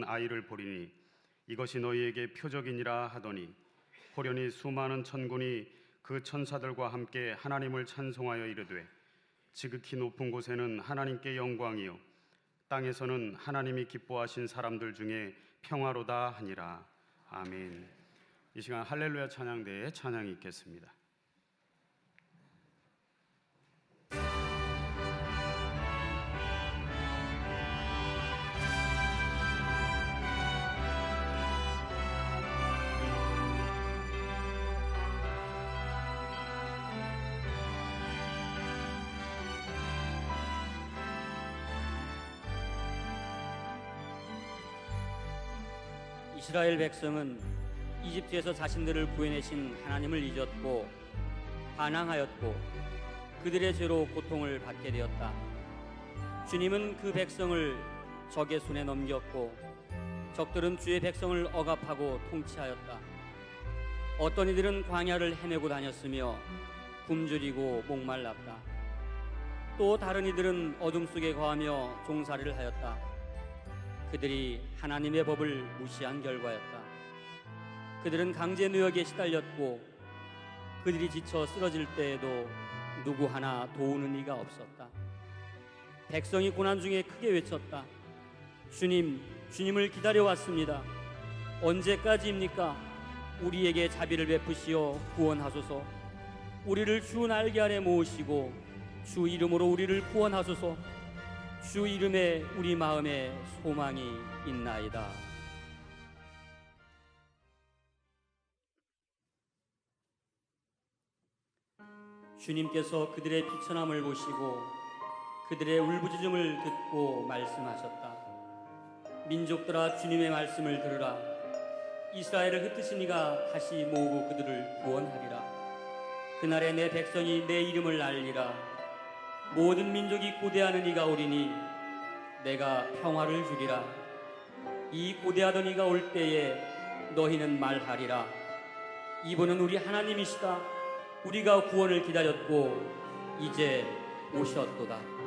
아이를 보리니 이것이 너희에게 표적이니라 하더니 호련히 수많은 천군이 그 천사들과 함께 하나님을 찬송하여 이르되 지극히 높은 곳에는 하나님께 영광이요 땅에서는 하나님이 기뻐하신 사람들 중에 평화로다 하니라. 아멘. 이 시간 할렐루야 찬양대에 찬양이 있겠습니다. 이스라엘 백성은 이집트에서 자신들을 구해내신 하나님을 잊었고 반항하였고 그들의 죄로 고통을 받게 되었다. 주님은 그 백성을 적의 손에 넘겼고 적들은 주의 백성을 억압하고 통치하였다. 어떤 이들은 광야를 헤매고 다녔으며 굶주리고 목말랐다. 또 다른 이들은 어둠 속에 거하며 종살이를 하였다. 그들이 하나님의 법을 무시한 결과였다. 그들은 강제 노역에 시달렸고 그들이 지쳐 쓰러질 때에도 누구 하나 도우는 이가 없었다. 백성이 고난 중에 크게 외쳤다. 주님을 기다려왔습니다. 언제까지입니까? 우리에게 자비를 베푸시어 구원하소서. 우리를 주 날개 아래 모으시고 주 이름으로 우리를 구원하소서. 주 이름에 우리 마음에 소망이 있나이다. 주님께서 그들의 비천함을 보시고 그들의 울부짖음을 듣고 말씀하셨다. 민족들아, 주님의 말씀을 들으라. 이스라엘을 흩으신 이가 다시 모으고 그들을 구원하리라. 그날에 내 백성이 내 이름을 알리라. 모든 민족이 고대하는 이가 오리니 내가 평화를 주리라. 이 고대하던 이가 올 때에 너희는 말하리라. 이분은 우리 하나님이시다. 우리가 구원을 기다렸고 이제 오셨도다.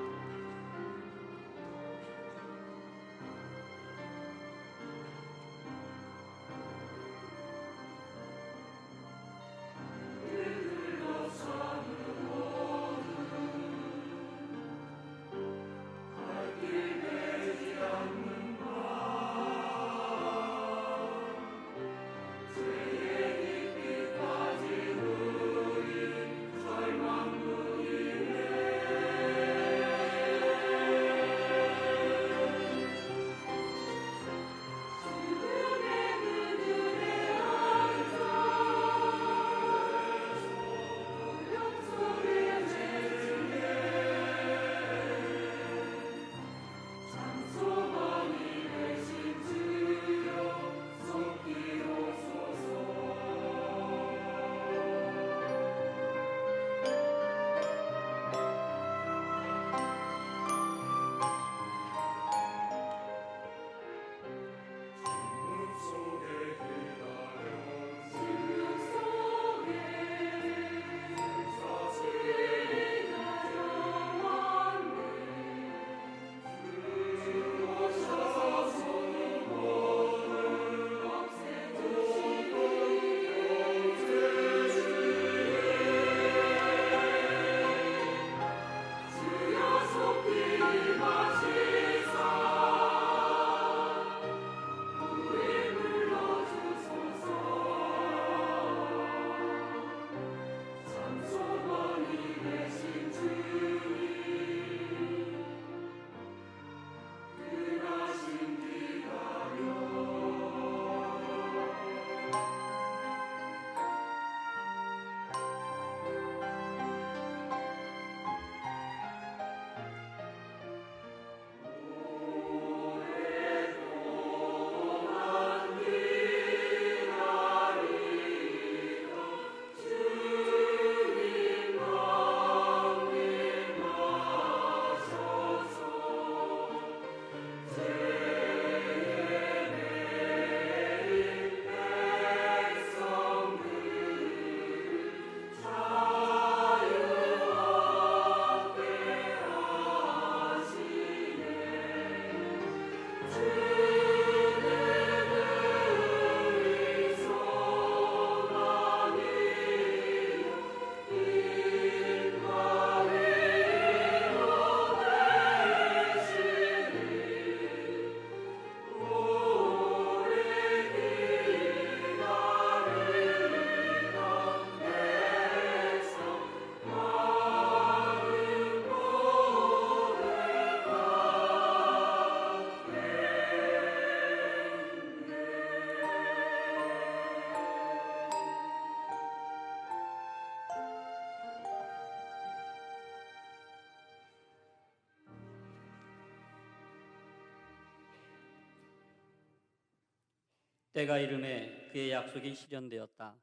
때가 이름에 그의 약속이 실현되었다.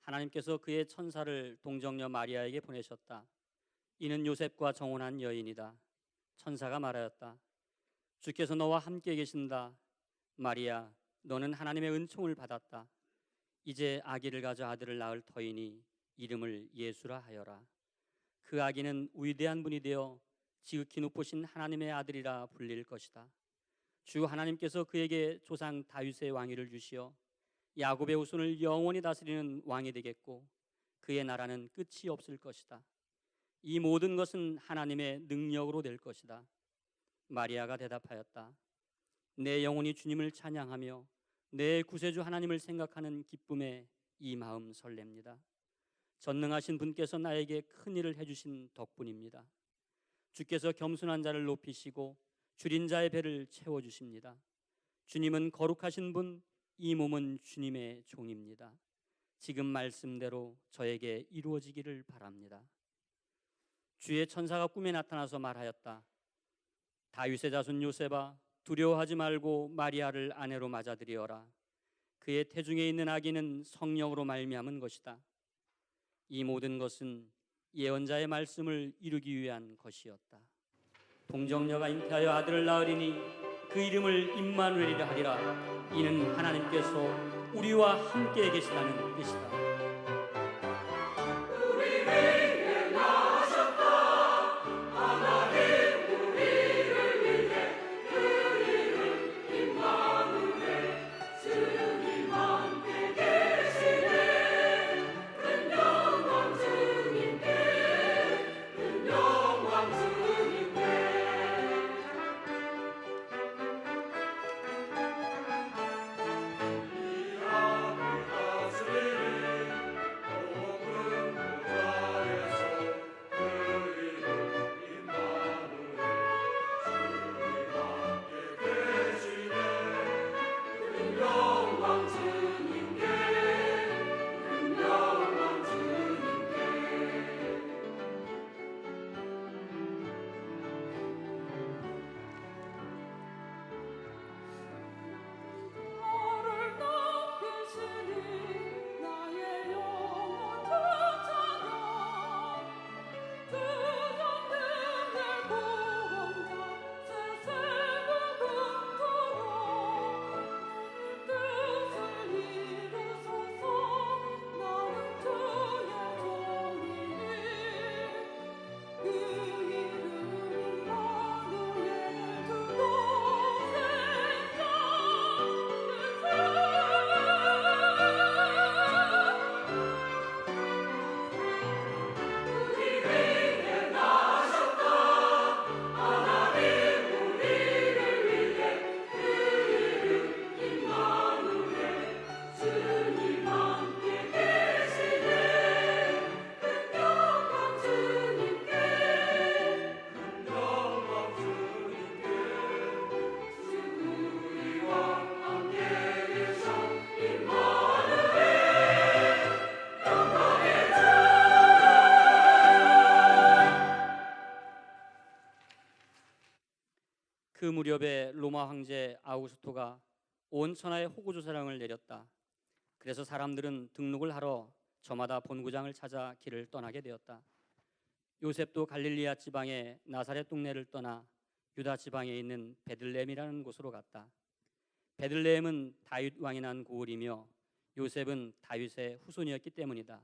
하나님께서 그의 천사를 동정녀 마리아에게 보내셨다. 이는 요셉과 정혼한 여인이다. 천사가 말하였다. 주께서 너와 함께 계신다. 마리아, 너는 하나님의 은총을 받았다. 이제 아기를 가져 아들을 낳을 터이니 이름을 예수라 하여라. 그 아기는 위대한 분이 되어 지극히 높으신 하나님의 아들이라 불릴 것이다. 주 하나님께서 그에게 조상 다윗의 왕위를 주시어 야곱의 후손을 영원히 다스리는 왕이 되겠고 그의 나라는 끝이 없을 것이다. 이 모든 것은 하나님의 능력으로 될 것이다. 마리아가 대답하였다. 내 영혼이 주님을 찬양하며 내 구세주 하나님을 생각하는 기쁨에 이 마음 설렙니다. 전능하신 분께서 나에게 큰 일을 해주신 덕분입니다. 주께서 겸손한 자를 높이시고 줄인 자의 배를 채워주십니다. 주님은 거룩하신 분, 이 몸은 주님의 종입니다. 지금 말씀대로 저에게 이루어지기를 바랍니다. 주의 천사가 꿈에 나타나서 말하였다. 다윗의 자손 요셉아, 두려워하지 말고 마리아를 아내로 맞아들이어라. 그의 태중에 있는 아기는 성령으로 말미암은 것이다. 이 모든 것은 예언자의 말씀을 이루기 위한 것이었다. 동정녀가 잉태하여 아들을 낳으리니 그 이름을 임마누엘이라 하리라. 이는 하나님께서 우리와 함께 계시다는 뜻이다. 그 무렵에 로마 황제 아우구스토가 온 천하에 호구조사령을 내렸다. 그래서 사람들은 등록을 하러 저마다 본구장을 찾아 길을 떠나게 되었다. 요셉도 갈릴리아 지방의 나사렛 동네를 떠나 유다 지방에 있는 베들레헴이라는 곳으로 갔다. 베들레헴은 다윗 왕이 난 고을이며 요셉은 다윗의 후손이었기 때문이다.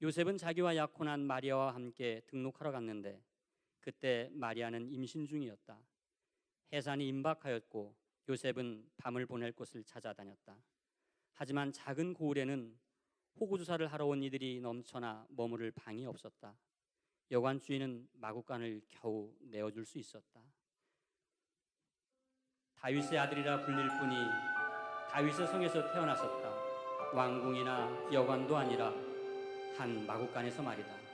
요셉은 자기와 약혼한 마리아와 함께 등록하러 갔는데 그때 마리아는 임신 중이었다. 해산이 임박하였고 요셉은 밤을 보낼 곳을 찾아다녔다. 하지만 작은 고을에는 호구조사를 하러 온 이들이 넘쳐나 머무를 방이 없었다. 여관 주인은 마구간을 겨우 내어줄 수 있었다. 다윗의 아들이라 불릴 뿐이 다윗의 성에서 태어났었다. 왕궁이나 여관도 아니라 한 마구간에서 말이다.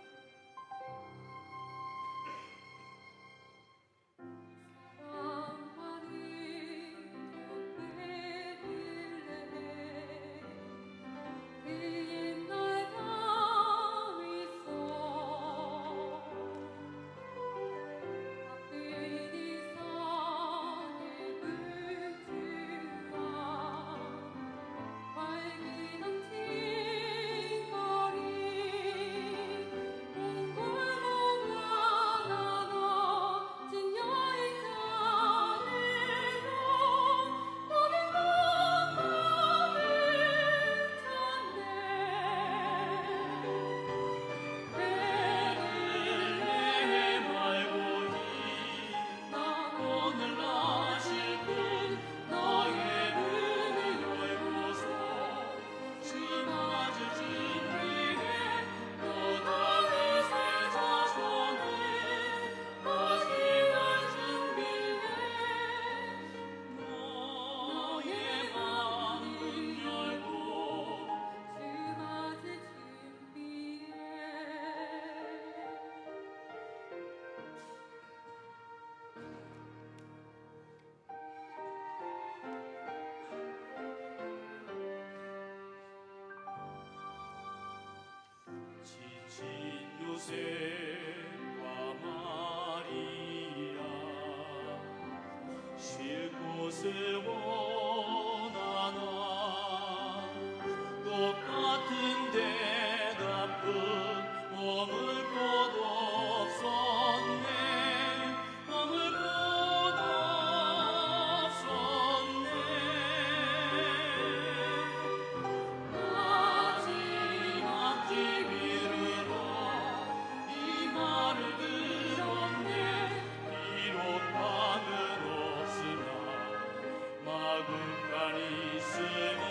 마구간 있으니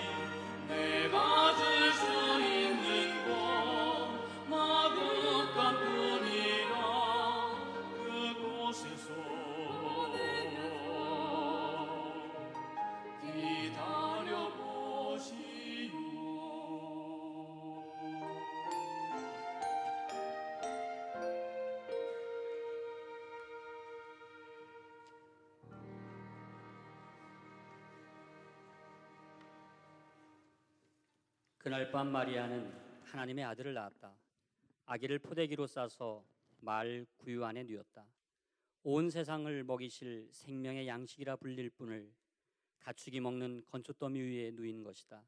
내가 줄 수 있는 곳 마구간뿐이라 그곳에서 기다려보시오. 그날 밤 마리아는 하나님의 아들을 낳았다. 아기를 포대기로 싸서 말 구유 안에 누웠다. 온 세상을 먹이실 생명의 양식이라 불릴 뿐을 가축이 먹는 건초더미 위에 누인 것이다.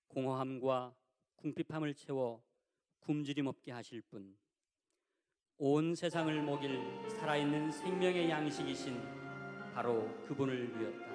공허함과 궁핍함을 채워 굶주림 없게 하실 뿐, 온 세상을 먹일 살아있는 생명의 양식이신 바로 그분을 위었다.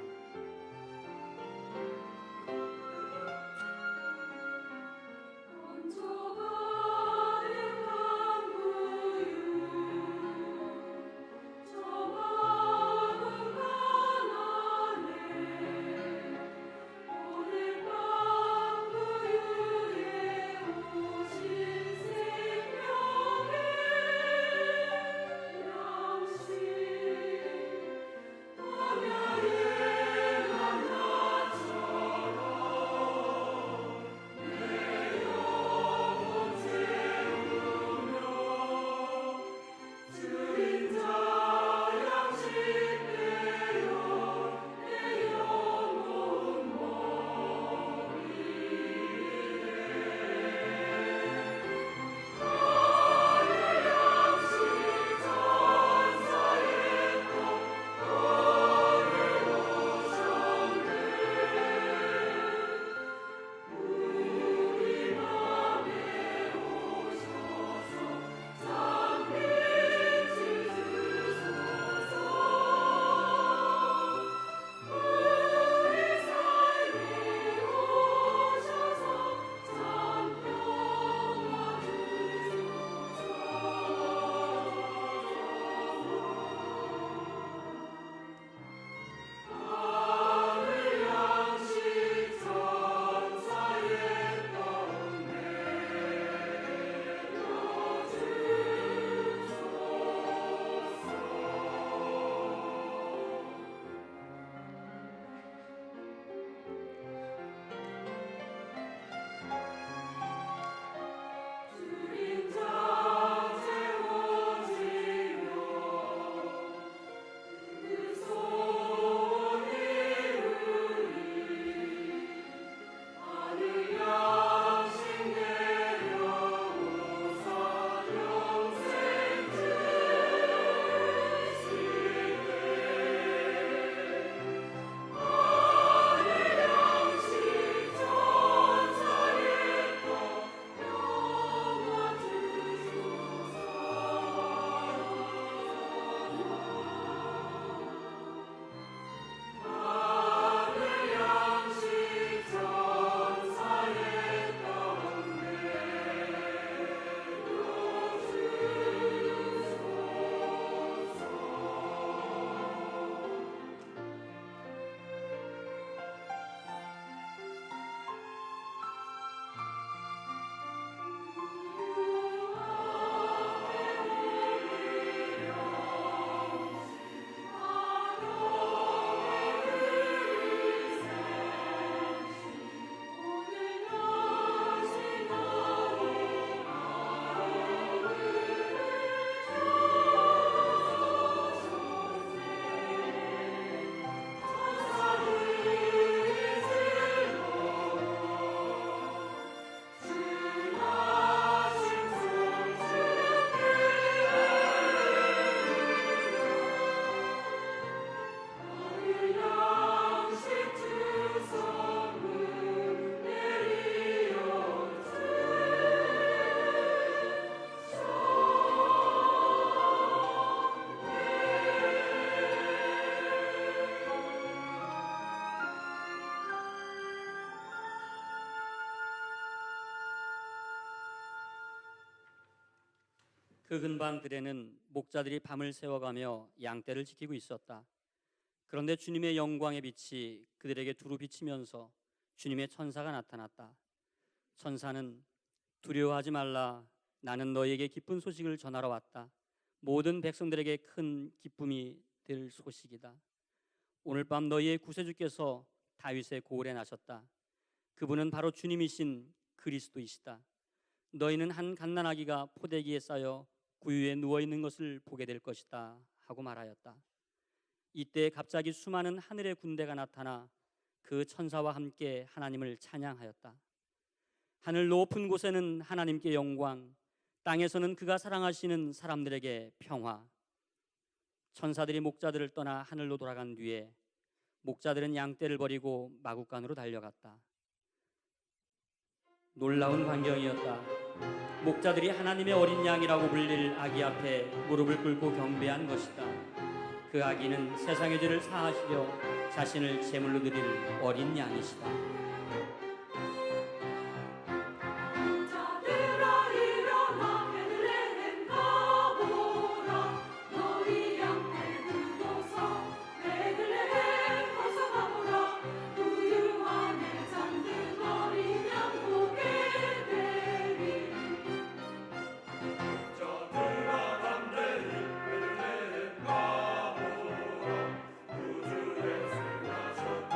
그 근방 들에는 목자들이 밤을 새워가며 양떼를 지키고 있었다. 그런데 주님의 영광의 빛이 그들에게 두루 비치면서 주님의 천사가 나타났다. 천사는 두려워하지 말라. 나는 너희에게 기쁜 소식을 전하러 왔다. 모든 백성들에게 큰 기쁨이 될 소식이다. 오늘 밤 너희의 구세주께서 다윗의 고을에 나셨다. 그분은 바로 주님이신 그리스도이시다. 너희는 한 갓난아기가 포대기에 쌓여 구유에 누워 있는 것을 보게 될 것이다 하고 말하였다. 이때 갑자기 수많은 하늘의 군대가 나타나 그 천사와 함께 하나님을 찬양하였다. 하늘 높은 곳에는 하나님께 영광, 땅에서는 그가 사랑하시는 사람들에게 평화. 천사들이 목자들을 떠나 하늘로 돌아간 뒤에 목자들은 양떼를 버리고 마국간으로 달려갔다. 놀라운 광경이었다. 목자들이 하나님의 어린 양이라고 불릴 아기 앞에 무릎을 꿇고 경배한 것이다. 그 아기는 세상의 죄를 사하시려 자신을 제물로 드릴 어린 양이시다. 자들아 일어나 베들레헴 가보라. 너희 양떼 들고서 베들레헴 어서 가보라. 우유 안에 잠든 어린 양 보게 되리. 자들아 담대히 베들레헴 가보라. 구주의 생하셨다.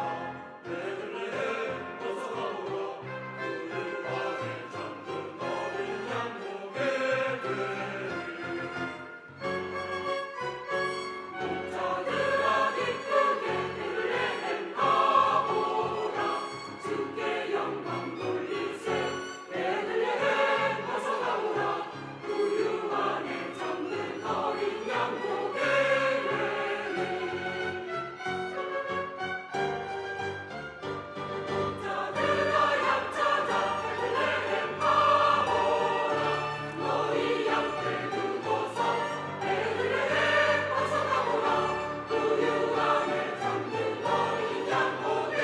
베들레헴 어서 가보라. 우유 안에 잠든 어린 양 보게 되리. 자들아 기쁘게 베들레헴 가보라. 주께 영광 돌리세. 베들레헴 어서 가보라. 우유 안에 잠든 어린 양 보게 되리. 자들아 양 찾아 베들레헴 가보라. 너희 양떼 두고서 베들레헴 어서 가보라. 우유 안에 잠든 어린 양 보게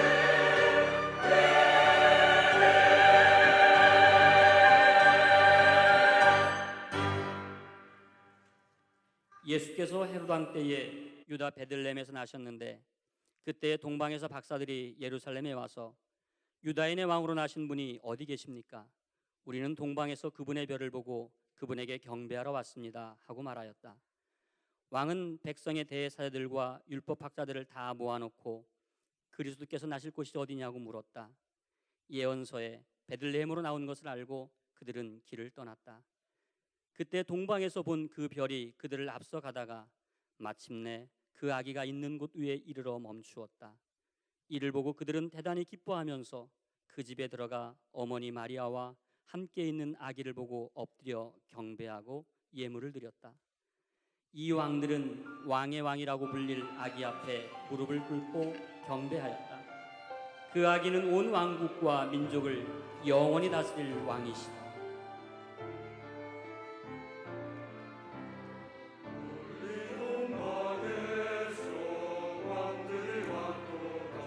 예수께서 헤롯 왕 때에 유다 베들레헴에서 나셨는데 그때 동방에서 박사들이 예루살렘에 와서 유다인의 왕으로 나신 분이 어디 계십니까? 우리는 동방에서 그분의 별을 보고 그분에게 경배하러 왔습니다 하고 말하였다. 왕은 백성의 대사들과 율법학자들을 다 모아놓고 그리스도께서 나실 곳이 어디냐고 물었다. 예언서에 베들레헴으로 나온 것을 알고 그들은 길을 떠났다. 그때 동방에서 본 그 별이 그들을 앞서 가다가 마침내 그 아기가 있는 곳 위에 이르러 멈추었다. 이를 보고 그들은 대단히 기뻐하면서 그 집에 들어가 어머니 마리아와 함께 있는 아기를 보고 엎드려 경배하고 예물을 드렸다. 이 왕들은 왕의 왕이라고 불릴 아기 앞에 무릎을 꿇고 경배하였다. 그 아기는 온 왕국과 민족을 영원히 다스릴 왕이시다. 동방에서 왕들이 왔도다.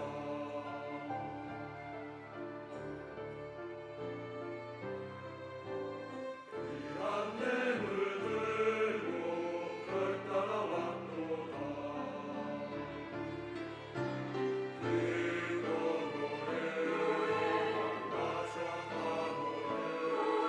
귀한 뇌물 들고 별 따라 왔도다. 그 노래 나셔 하노래.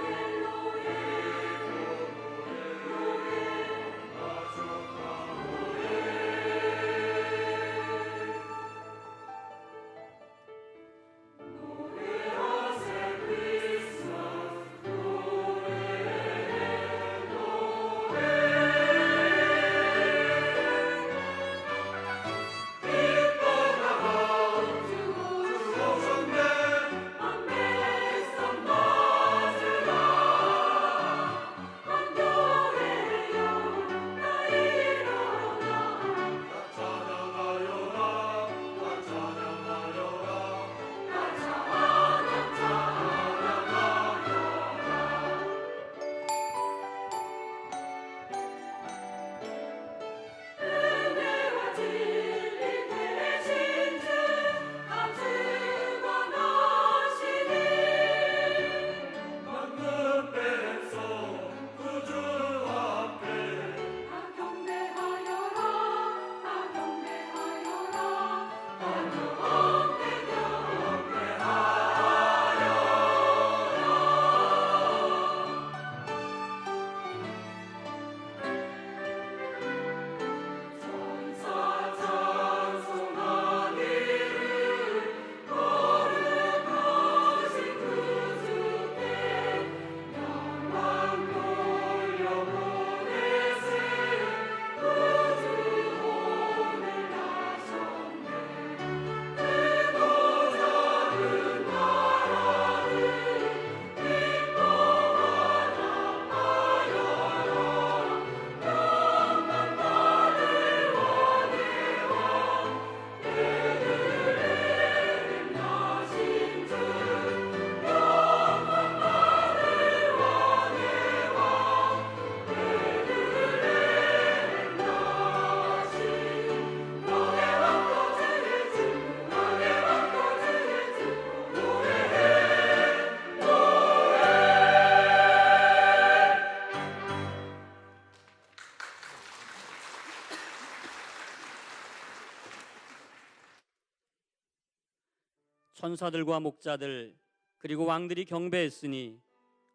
천사들과 목자들 그리고 왕들이 경배했으니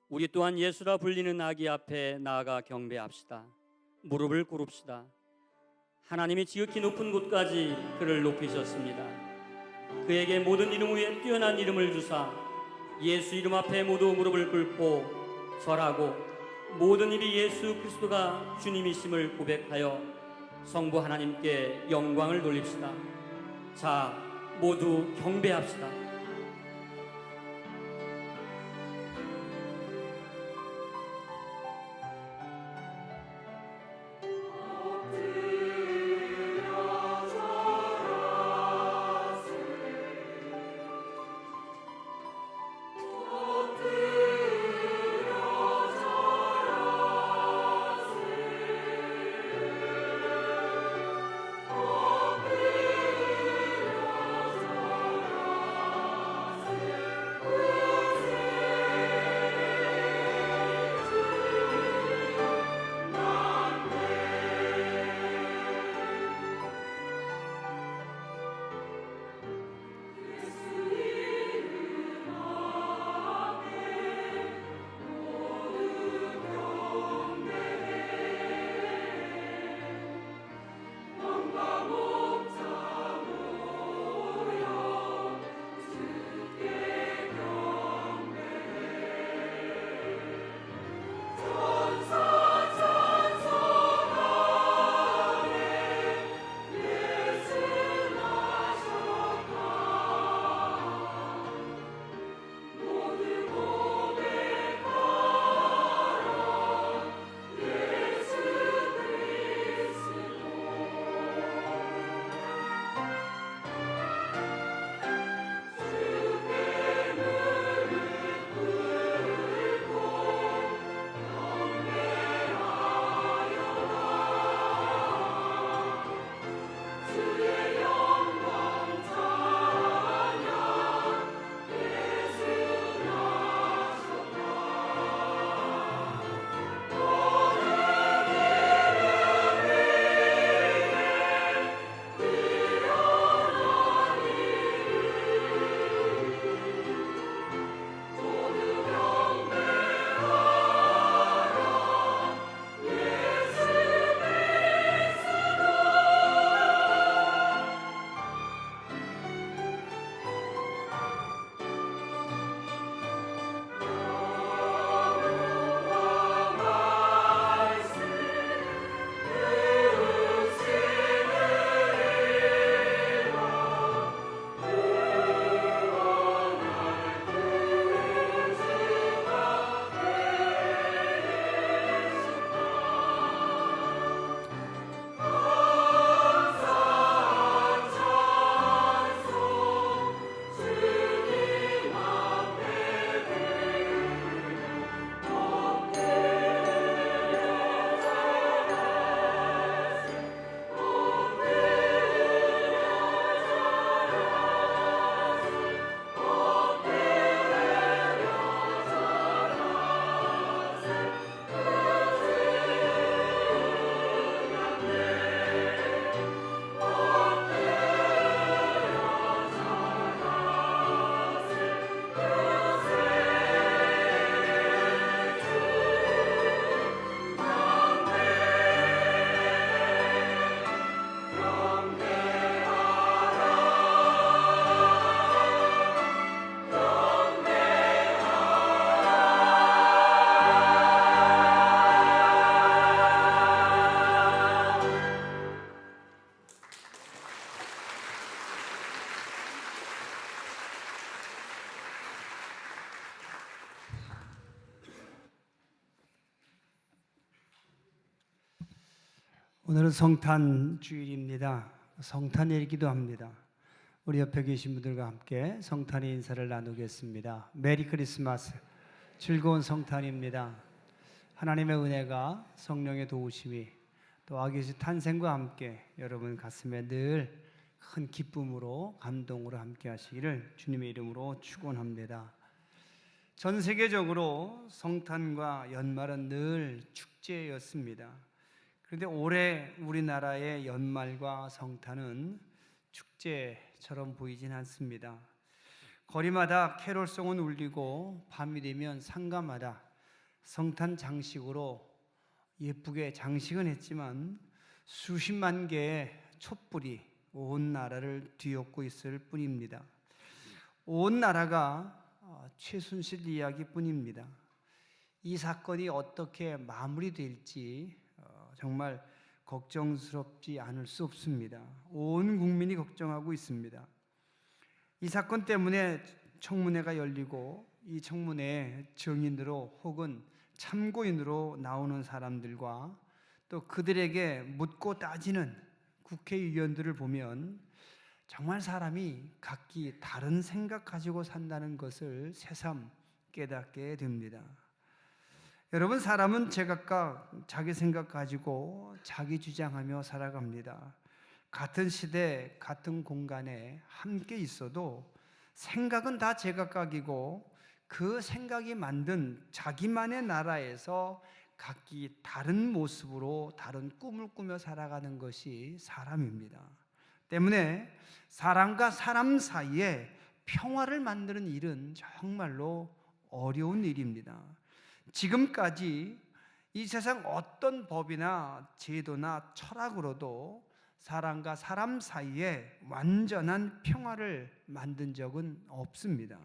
우리 또한 예수라 불리는 아기 앞에 나아가 경배합시다. 무릎을 꿇읍시다. 하나님이 지극히 높은 곳까지 그를 높이셨습니다. 그에게 모든 이름 위에 뛰어난 이름을 주사 예수 이름 앞에 모두 무릎을 꿇고 절하고 모든 일이 예수 그리스도가 주님이심을 고백하여 성부 하나님께 영광을 돌립시다. 자, 모두 경배합시다. 오늘은 성탄 주일입니다. 성탄일기도 합니다. 우리 옆에 계신 분들과 함께 성탄의 인사를 나누겠습니다. 메리 크리스마스, 즐거운 성탄입니다. 하나님의 은혜가, 성령의 도우심이, 또 아기 예수 탄생과 함께 여러분 가슴에 늘 큰 기쁨으로, 감동으로 함께 하시기를 주님의 이름으로 축원합니다. 전 세계적으로 성탄과 연말은 늘 축제였습니다. 그런데 올해 우리나라의 연말과 성탄은 축제처럼 보이진 않습니다. 거리마다 캐롤송은 울리고 밤이 되면 상가마다 성탄 장식으로 예쁘게 장식은 했지만 수십만 개의 촛불이 온 나라를 뒤엎고 있을 뿐입니다. 온 나라가 최순실 이야기뿐입니다. 이 사건이 어떻게 마무리될지 정말 걱정스럽지 않을 수 없습니다. 온 국민이 걱정하고 있습니다. 이 사건 때문에 청문회가 열리고 이 청문회에 증인으로 혹은 참고인으로 나오는 사람들과 또 그들에게 묻고 따지는 국회의원들을 보면 정말 사람이 각기 다른 생각 가지고 산다는 것을 새삼 깨닫게 됩니다. 여러분, 사람은 제각각 자기 생각 가지고 자기 주장하며 살아갑니다. 같은 시대, 같은 공간에 함께 있어도 생각은 다 제각각이고 그 생각이 만든 자기만의 나라에서 각기 다른 모습으로 다른 꿈을 꾸며 살아가는 것이 사람입니다. 때문에 사람과 사람 사이에 평화를 만드는 일은 정말로 어려운 일입니다. 지금까지 이 세상 어떤 법이나 제도나 철학으로도 사람과 사람 사이에 완전한 평화를 만든 적은 없습니다.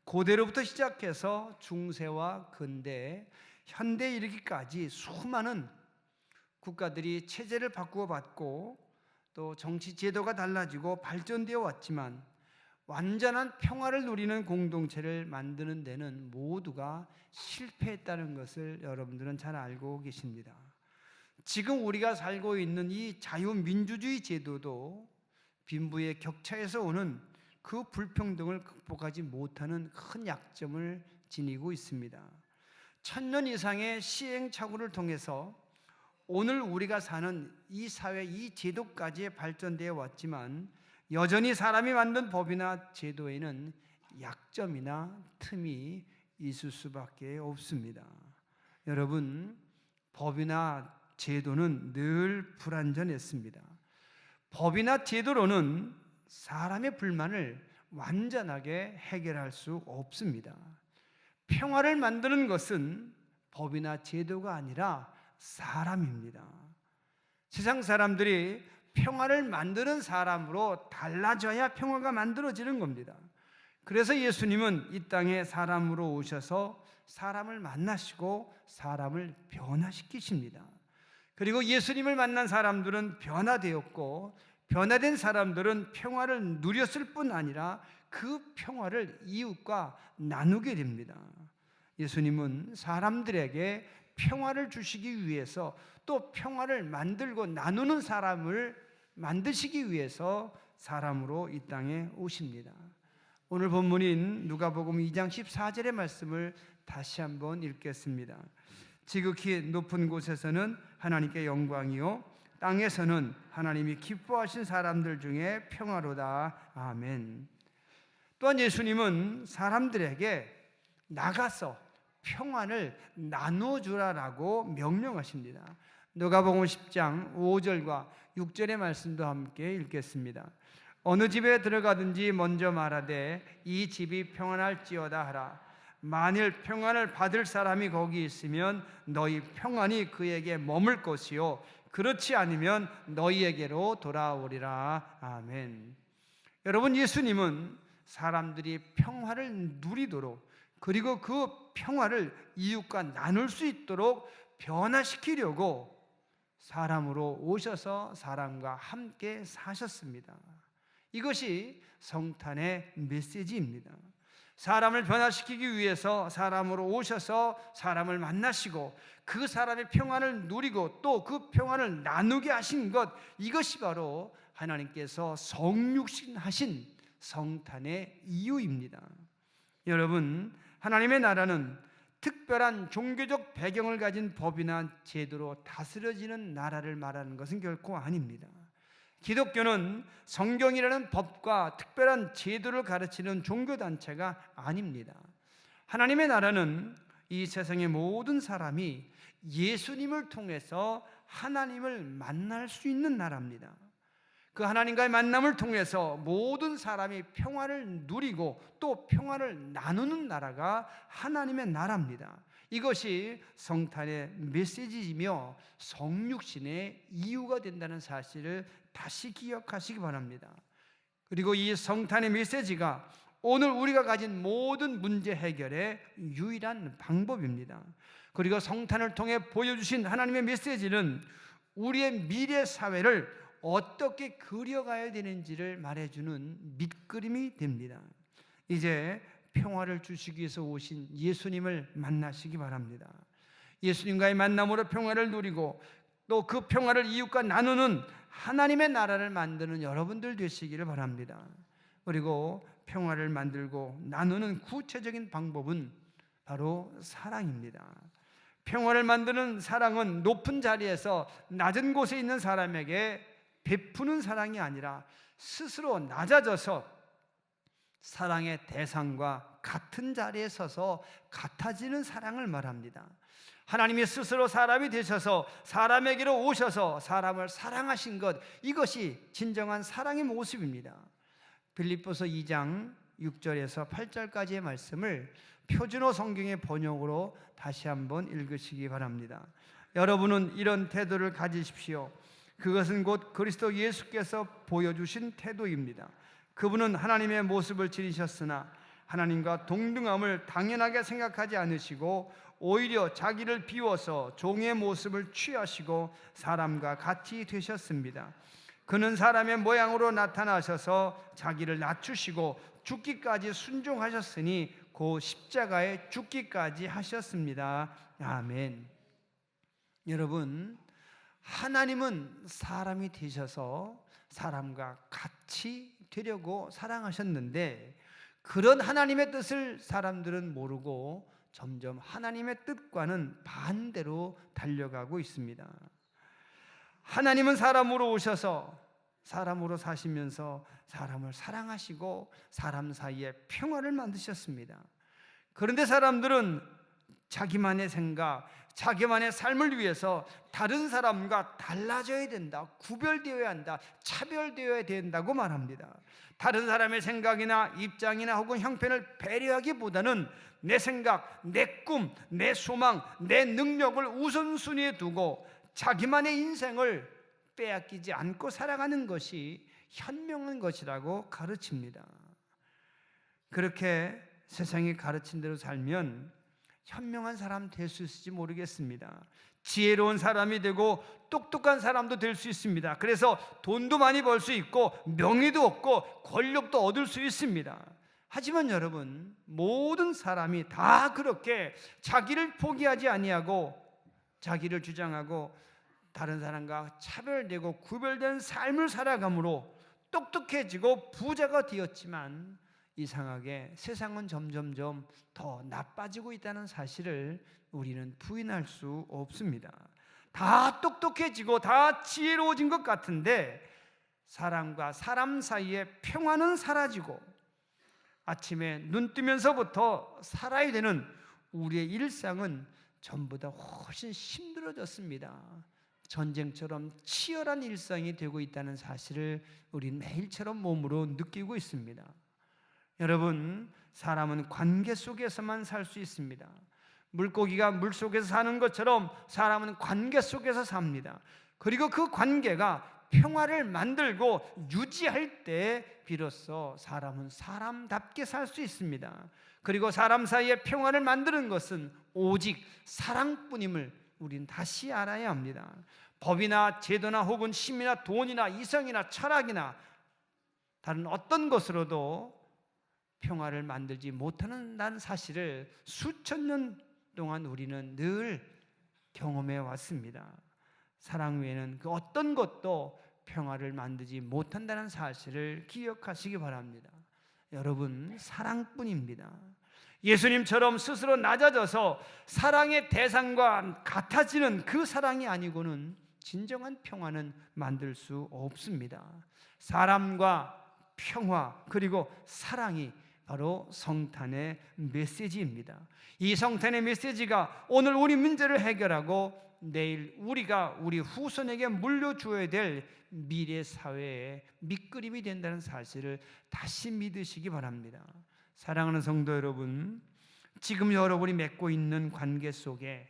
고대로부터 시작해서 중세와 근대, 현대에 이르기까지 수많은 국가들이 체제를 바꾸어 받고 또 정치 제도가 달라지고 발전되어 왔지만 완전한 평화를 누리는 공동체를 만드는 데는 모두가 실패했다는 것을 여러분들은 잘 알고 계십니다. 지금 우리가 살고 있는 이 자유민주주의 제도도 빈부의 격차에서 오는 그 불평등을 극복하지 못하는 큰 약점을 지니고 있습니다. 1000년 이상의 시행착오를 통해서 오늘 우리가 사는 이 사회, 이 제도까지 발전되어 왔지만 여전히 사람이 만든 법이나 제도에는 약점이나 틈이 있을 수밖에 없습니다. 여러분, 법이나 제도는 늘 불완전했습니다. 법이나 제도로는 사람의 불만을 완전하게 해결할 수 없습니다. 평화를 만드는 것은 법이나 제도가 아니라 사람입니다. 세상 사람들이 평화를 만드는 사람으로 달라져야 평화가 만들어지는 겁니다. 그래서 예수님은 이 땅에 사람으로 오셔서 사람을 만나시고 사람을 변화시키십니다. 그리고 예수님을 만난 사람들은 변화되었고 변화된 사람들은 평화를 누렸을 뿐 아니라 그 평화를 이웃과 나누게 됩니다. 예수님은 사람들에게 평화를 주시기 위해서 또 평화를 만들고 나누는 사람을 만드시기 위해서 사람으로 이 땅에 오십니다. 오늘 본문인 누가복음 2장 14절의 말씀을 다시 한번 읽겠습니다. 지극히 높은 곳에서는 하나님께 영광이요 땅에서는 하나님이 기뻐하신 사람들 중에 평화로다. 아멘. 또한 예수님은 사람들에게 나가서 평안을 나눠주라라고 명령하십니다. 누가복음 10장 5절과 6절의 말씀도 함께 읽겠습니다. 어느 집에 들어가든지 먼저 말하되 이 집이 평안할지어다 하라. 만일 평안을 받을 사람이 거기 있으면 너희 평안이 그에게 머물 것이요 그렇지 않으면 너희에게로 돌아오리라. 아멘. 여러분, 예수님은 사람들이 평화를 누리도록 그리고 그 평화를 이웃과 나눌 수 있도록 변화시키려고 사람으로 오셔서 사람과 함께 사셨습니다. 이것이 성탄의 메시지입니다. 사람을 변화시키기 위해서 사람으로 오셔서 사람을 만나시고 그 사람의 평안을 누리고 또 그 평안을 나누게 하신 것, 이것이 바로 하나님께서 성육신하신 성탄의 이유입니다. 여러분, 하나님의 나라는 특별한 종교적 배경을 가진 법이나 제도로 다스려지는 나라를 말하는 것은 결코 아닙니다. 기독교는 성경이라는 법과 특별한 제도를 가르치는 종교단체가 아닙니다. 하나님의 나라는 이 세상의 모든 사람이 예수님을 통해서 하나님을 만날 수 있는 나라입니다. 그 하나님과의 만남을 통해서 모든 사람이 평화를 누리고 또 평화를 나누는 나라가 하나님의 나라입니다. 이것이 성탄의 메시지이며 성육신의 이유가 된다는 사실을 다시 기억하시기 바랍니다. 그리고 이 성탄의 메시지가 오늘 우리가 가진 모든 문제 해결의 유일한 방법입니다. 그리고 성탄을 통해 보여주신 하나님의 메시지는 우리의 미래 사회를 어떻게 그려가야 되는지를 말해주는 밑그림이 됩니다. 이제 평화를 주시기 위해서 오신 예수님을 만나시기 바랍니다. 예수님과의 만남으로 평화를 누리고 또 그 평화를 이웃과 나누는 하나님의 나라를 만드는 여러분들 되시기를 바랍니다. 그리고 평화를 만들고 나누는 구체적인 방법은 바로 사랑입니다. 평화를 만드는 사랑은 높은 자리에서 낮은 곳에 있는 사람에게 베푸는 사랑이 아니라 스스로 낮아져서 사랑의 대상과 같은 자리에 서서 같아지는 사랑을 말합니다. 하나님이 스스로 사람이 되셔서 사람에게로 오셔서 사람을 사랑하신 것, 이것이 진정한 사랑의 모습입니다. 빌립보서 2장 6절에서 8절까지의 말씀을 표준어 성경의 번역으로 다시 한번 읽으시기 바랍니다. 여러분은 이런 태도를 가지십시오. 그것은 곧 그리스도 예수께서 보여주신 태도입니다. 그분은 하나님의 모습을 지니셨으나 하나님과 동등함을 당연하게 생각하지 않으시고 오히려 자기를 비워서 종의 모습을 취하시고 사람과 같이 되셨습니다. 그는 사람의 모양으로 나타나셔서 자기를 낮추시고 죽기까지 순종하셨으니 그 십자가에 죽기까지 하셨습니다. 아멘. 여러분, 하나님은 사람이 되셔서 사람과 같이 되려고 사랑하셨는데 그런 하나님의 뜻을 사람들은 모르고 점점 하나님의 뜻과는 반대로 달려가고 있습니다. 하나님은 사람으로 오셔서 사람으로 사시면서 사람을 사랑하시고 사람 사이에 평화를 만드셨습니다. 그런데 사람들은 자기만의 생각, 자기만의 삶을 위해서 다른 사람과 달라져야 된다, 구별되어야 한다, 차별되어야 된다고 말합니다. 다른 사람의 생각이나 입장이나 혹은 형편을 배려하기보다는 내 생각, 내 꿈, 내 소망, 내 능력을 우선순위에 두고 자기만의 인생을 빼앗기지 않고 살아가는 것이 현명한 것이라고 가르칩니다. 그렇게 세상이 가르친 대로 살면 현명한 사람 될 수 있을지 모르겠습니다. 지혜로운 사람이 되고 똑똑한 사람도 될 수 있습니다. 그래서 돈도 많이 벌 수 있고 명예도 얻고 권력도 얻을 수 있습니다. 하지만 여러분, 모든 사람이 다 그렇게 자기를 포기하지 아니하고 자기를 주장하고 다른 사람과 차별되고 구별된 삶을 살아감으로 똑똑해지고 부자가 되었지만 이상하게 세상은 점점점 더 나빠지고 있다는 사실을 우리는 부인할 수 없습니다. 다 똑똑해지고 다 지혜로워진 것 같은데 사람과 사람 사이의 평화는 사라지고 아침에 눈 뜨면서부터 살아야 되는 우리의 일상은 전보다 훨씬 힘들어졌습니다. 전쟁처럼 치열한 일상이 되고 있다는 사실을 우리는 매일처럼 몸으로 느끼고 있습니다. 여러분, 사람은 관계 속에서만 살 수 있습니다. 물고기가 물속에서 사는 것처럼 사람은 관계 속에서 삽니다. 그리고 그 관계가 평화를 만들고 유지할 때 비로소 사람은 사람답게 살 수 있습니다. 그리고 사람 사이에 평화를 만드는 것은 오직 사랑뿐임을 우린 다시 알아야 합니다. 법이나 제도나 혹은 힘이나 돈이나 이성이나 철학이나 다른 어떤 것으로도 평화를 만들지 못하는 사실을 수천 년 동안 우리는 늘 경험해 왔습니다. 사랑 외에는 그 어떤 것도 평화를 만들지 못한다는 사실을 기억하시기 바랍니다. 여러분, 사랑뿐입니다. 예수님처럼 스스로 낮아져서 사랑의 대상과 같아지는 그 사랑이 아니고는 진정한 평화는 만들 수 없습니다. 사람과 평화 그리고 사랑이 바로 성탄의 메시지입니다. 이 성탄의 메시지가 오늘 우리 문제를 해결하고 내일 우리가 우리 후손에게 물려주어야 될 미래 사회의 밑그림이 된다는 사실을 다시 믿으시기 바랍니다. 사랑하는 성도 여러분, 지금 여러분이 맺고 있는 관계 속에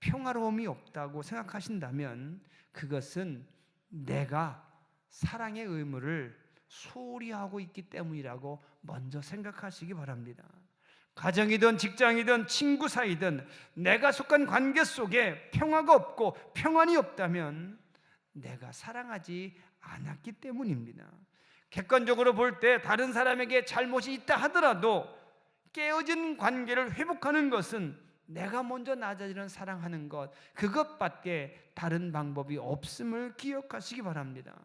평화로움이 없다고 생각하신다면 그것은 내가 사랑의 의무를 소홀히 하고 있기 때문이라고 먼저 생각하시기 바랍니다. 가정이든 직장이든 친구 사이든 내가 속한 관계 속에 평화가 없고 평안이 없다면 내가 사랑하지 않았기 때문입니다. 객관적으로 볼 때 다른 사람에게 잘못이 있다 하더라도 깨어진 관계를 회복하는 것은 내가 먼저 낮아지는 사랑하는 것, 그것밖에 다른 방법이 없음을 기억하시기 바랍니다.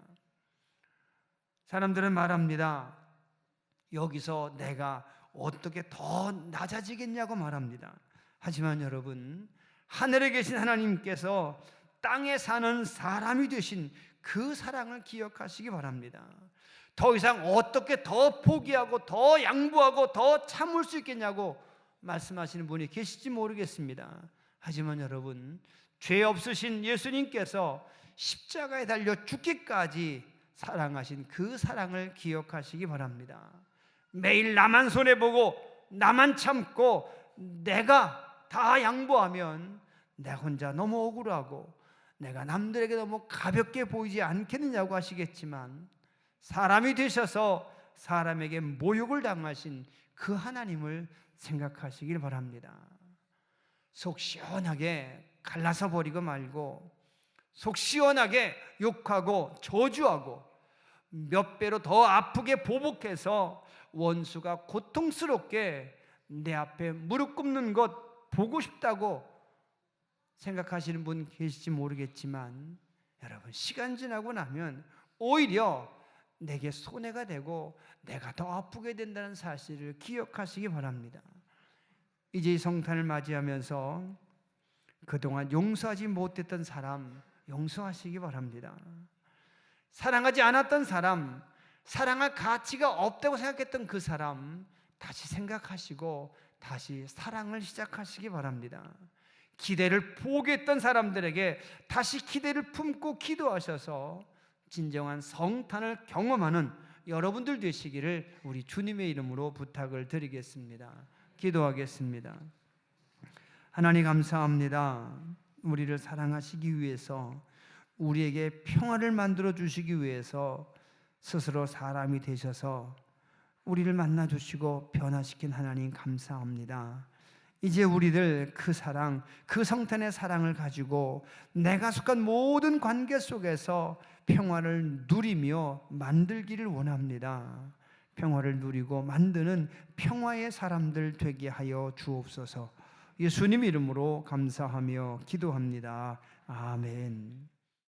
사람들은 말합니다. 여기서 내가 어떻게 더 낮아지겠냐고 말합니다. 하지만 여러분, 하늘에 계신 하나님께서 땅에 사는 사람이 되신 그 사랑을 기억하시기 바랍니다. 더 이상 어떻게 더 포기하고 더 양보하고 더 참을 수 있겠냐고 말씀하시는 분이 계실지 모르겠습니다. 하지만 여러분, 죄 없으신 예수님께서 십자가에 달려 죽기까지 사랑하신 그 사랑을 기억하시기 바랍니다. 매일 나만 손해보고 나만 참고 내가 다 양보하면 내 혼자 너무 억울하고 내가 남들에게 너무 가볍게 보이지 않겠느냐고 하시겠지만, 사람이 되셔서 사람에게 모욕을 당하신 그 하나님을 생각하시길 바랍니다. 속 시원하게 갈라서 버리고 말고 속 시원하게 욕하고 저주하고 몇 배로 더 아프게 보복해서 원수가 고통스럽게 내 앞에 무릎 꿇는 것 보고 싶다고 생각하시는 분 계실지 모르겠지만, 여러분, 시간 지나고 나면 오히려 내게 손해가 되고 내가 더 아프게 된다는 사실을 기억하시기 바랍니다. 이제 이 성탄을 맞이하면서 그동안 용서하지 못했던 사람 용서하시기 바랍니다. 사랑하지 않았던 사람, 사랑할 가치가 없다고 생각했던 그 사람 다시 생각하시고 다시 사랑을 시작하시기 바랍니다. 기대를 포기했던 사람들에게 다시 기대를 품고 기도하셔서 진정한 성탄을 경험하는 여러분들 되시기를 우리 주님의 이름으로 부탁을 드리겠습니다. 기도하겠습니다. 하나님, 감사합니다. 우리를 사랑하시기 위해서, 우리에게 평화를 만들어 주시기 위해서 스스로 사람이 되셔서 우리를 만나 주시고 변화시킨 하나님, 감사합니다. 이제 우리들 그 사랑, 그 성탄의 사랑을 가지고 내가 속한 모든 관계 속에서 평화를 누리며 만들기를 원합니다. 평화를 누리고 만드는 평화의 사람들 되게 하여 주옵소서. 예수님 이름으로 감사하며 기도합니다. 아멘.